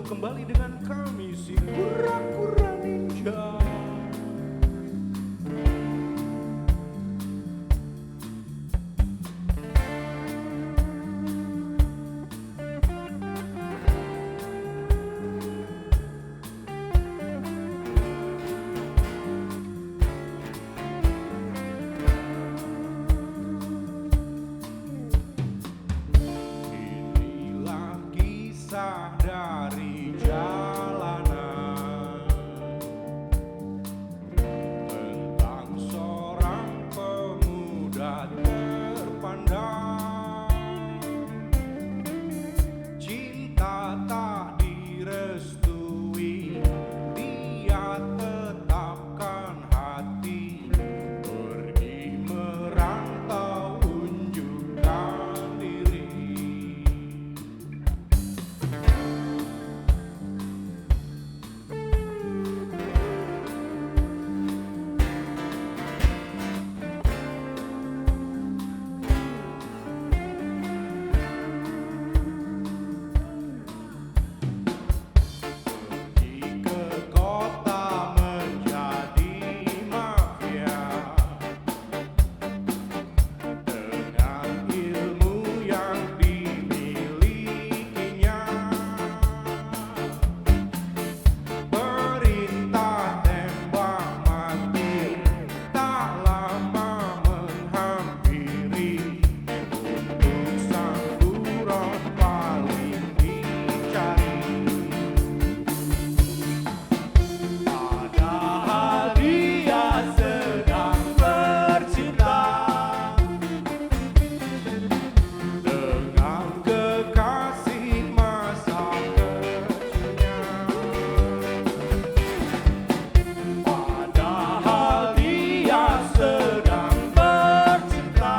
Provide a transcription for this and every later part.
kembali dengan kami si kura-kura ninja. Inilah kisah dari jalanan tentang seorang pemuda terpandang. Cinta tak direstui, dia tetapkan hati, pergi merantau unjukkan diri. Pergi ke kota menjadi mafia dengan ilmu yang dimilikinya. Perintah tembak mati tak lama menghampiri untuk sang buron paling dicari. Padahal dia sedang bercinta dengan kekasih masa kecilnya. Padahal dia sedang bercinta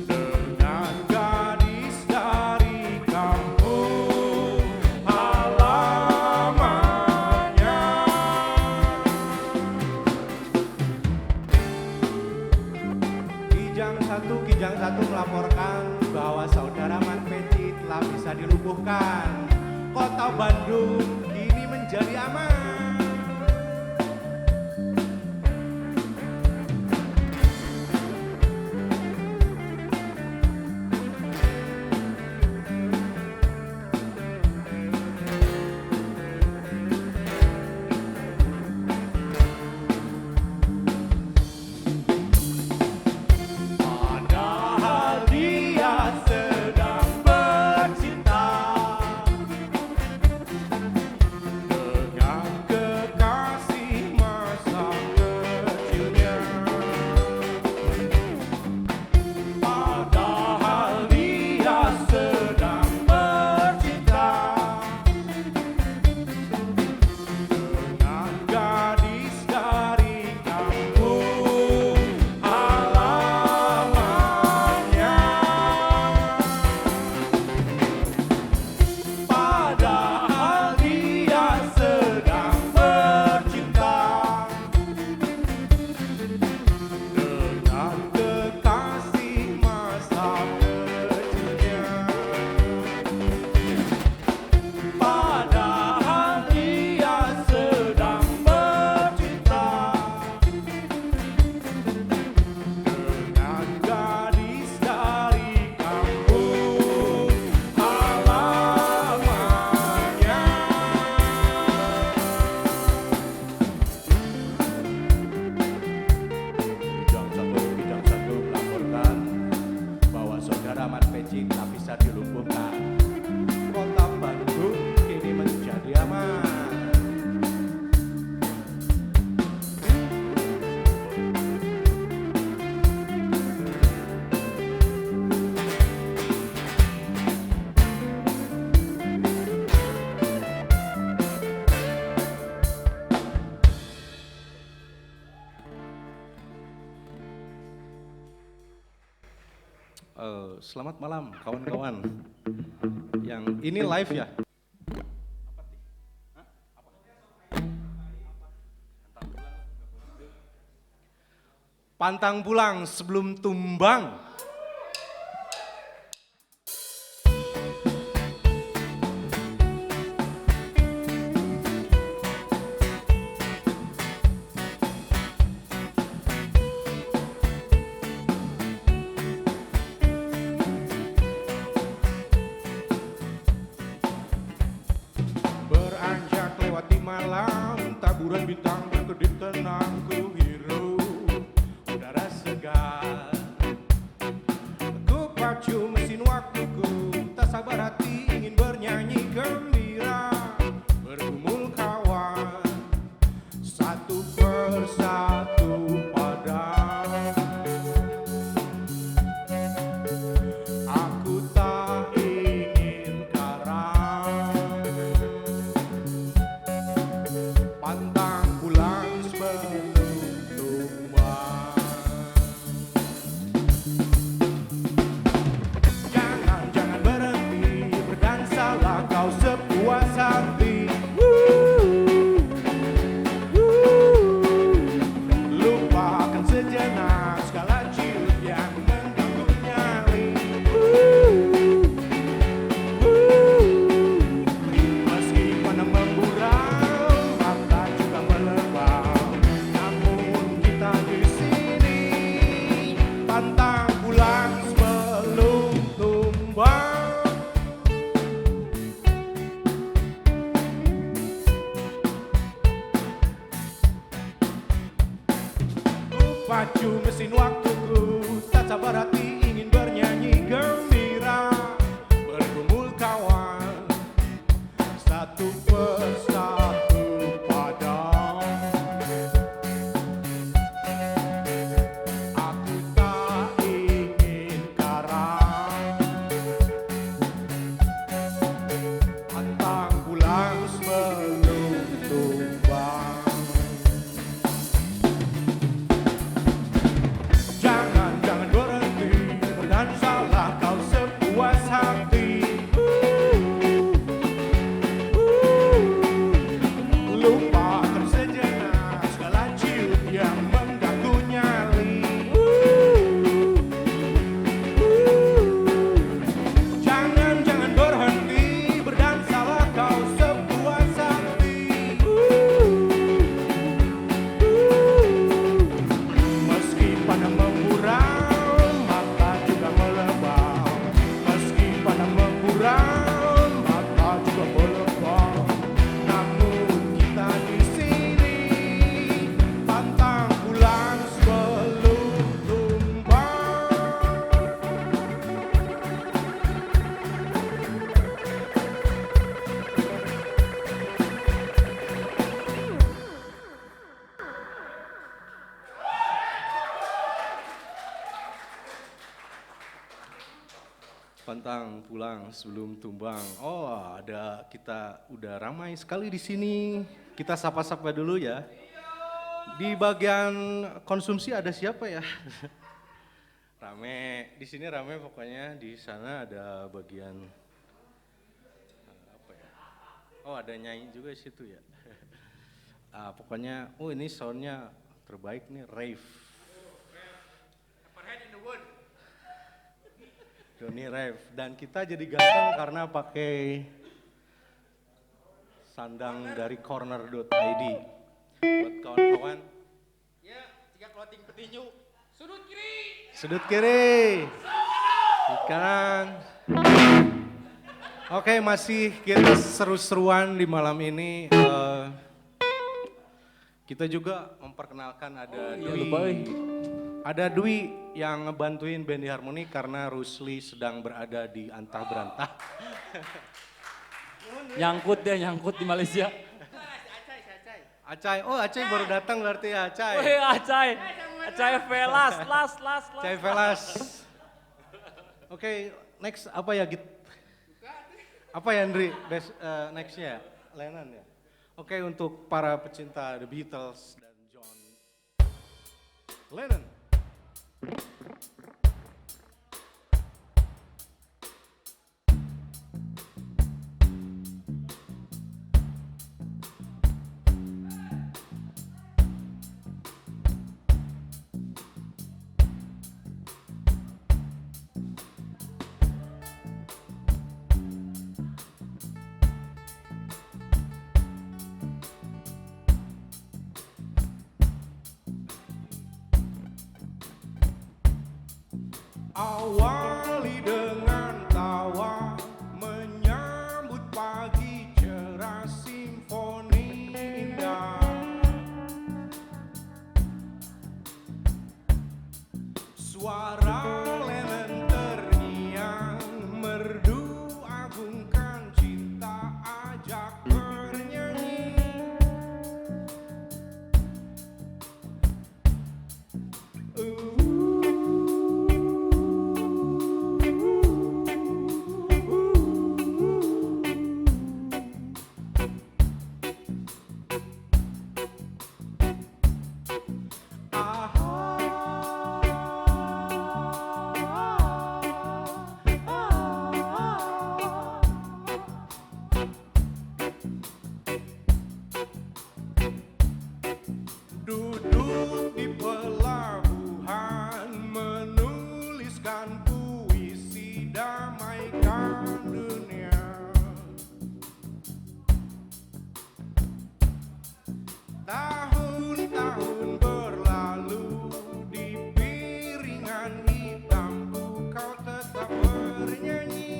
dengan gadis dari kampung halamannya. Kijang satu melaporkan bahwa saudara Manpeci telah bisa dilumpuhkan. Kota Bandung kini menjadi aman. Padahal dia sedang bercinta dengan kekasih masa kecilnya. Padahal dia sedang bercinta dengan gadis dari kampung halamannya. Padahal dia sedang bercinta dengan kekasih masa kecilnya. Padahal dia sedang bercinta dengan gadis dari kampung halamannya. Kijang satu melaporkan bahwa saudara Manpeci tak bisa dilumpuhkan. Kota Bandung kini menjadi aman. Selamat malam kawan-kawan. Yang ini live ya. Pantang pulang, sebelum tumbang. malam, taburan bintang berkedip tenang, ku hirup udara segar. Ku pacu mesin waktuku, tak sabar hati ingin bernyanyi gembira, bergumul kawan satu persatu padam. Aku tak ingin karam, pantang pulang sebelum tumbang. Jangan berhenti, berdansalah kau sepuas hati. Lupakan sejenak segala ciut yang mengganggu nyali. Meski pandang memburam, mata juga melebam, namun kita di sini pantang pulang sebelum tumbang. Ku pacu mesin waktuku, tak sabar hati ingin bernyanyi gembira, bergumul kawan satu persatu padam. Aku tak ingin karam, pantang pulang sebelum tumbang. Jangan berhenti, berdansalah kau sepuas hati. Lupakan sejenak segala ciut yang mengganggu nyali. Jangan berhenti, berdansalah kau sepuas hati. Meski pandang memburam, mata juga melebam. Meski pandang memburam, mata juga melebam, namun kita di sini pantang pulang sebelum tumbang. Pantang pulang sebelum tumbang. Oh, kita udah ramai sekali di sini. Kita sapa-sapa dulu ya. Di bagian konsumsi ada siapa ya? Rame. Di sini rame pokoknya. Di sana ada bagian apa ya? Oh, ada nyanyi juga di situ ya. Pokoknya, ini soundnya terbaik nih, rave. Doni Rave, dan kita jadi ganteng karena pakai sandang dari corner.id. Buat kawan-kawan. Ya, jika clothing petinju, sudut kiri. Sudut kiri. Di kanan. Oke, masih kita seru-seruan di malam ini. Kita juga memperkenalkan ada Ada Dwi yang ngebantuin Bendi Harmoni karena Rusli sedang berada di antah berantah. Nyangkut di Malaysia. Acai, Acai baru datang berarti ya Acai. Wih Acai Velas, las. Acai Velas. Oke, next apa ya Git? Apa ya Andri? Nextnya Lennon ya. Oke, untuk para pecinta The Beatles dan John Lennon. Awali dengan tawa, menyambut pagi cerah simfoni. Tahun-tahun berlalu di piringan hitamku kau tetap bernyanyi.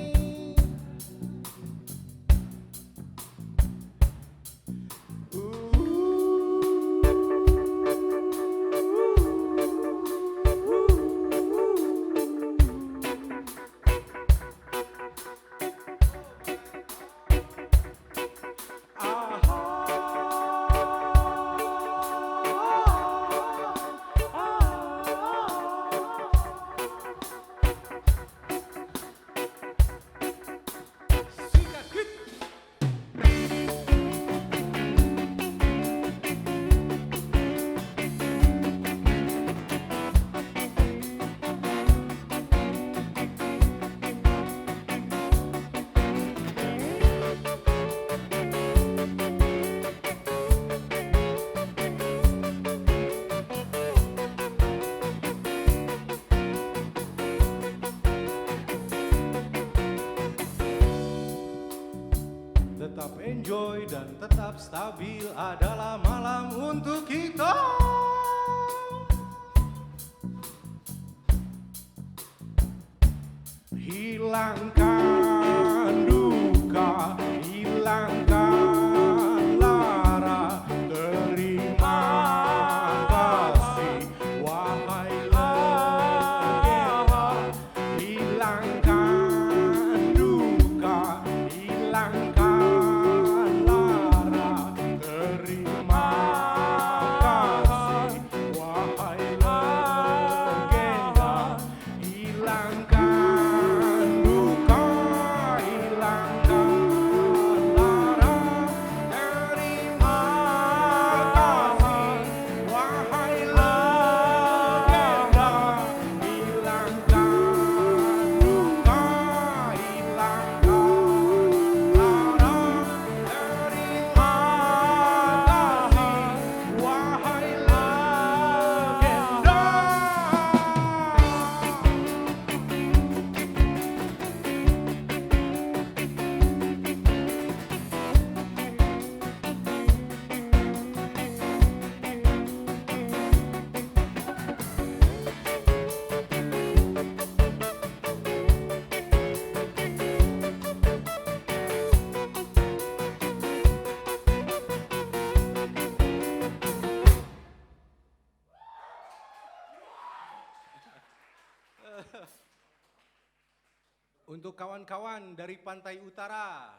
Tetap enjoy dan tetap stabil adalah malam untuk kita. Hilangkan duka, hilangkan lara, terima kasih wahai legenda. Hilangkan duka, hilangkan lara, terima kasih wahai legenda. Hilangkan duka, hilangkan lara, terima kasih wahai legenda. Hilangkan duka, hilangkan lara, terima kasih wahai legenda. Untuk kawan-kawan dari pantai utara.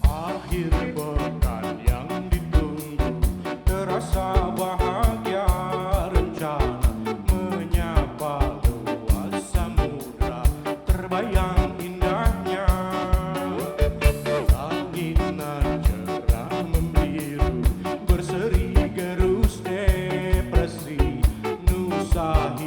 Akhir pekan yang ditunggu, terasa bahagia rencana menyapa luas samudra, terbayang indahnya langinan cerah membiru, berseri gerus depresi Nusa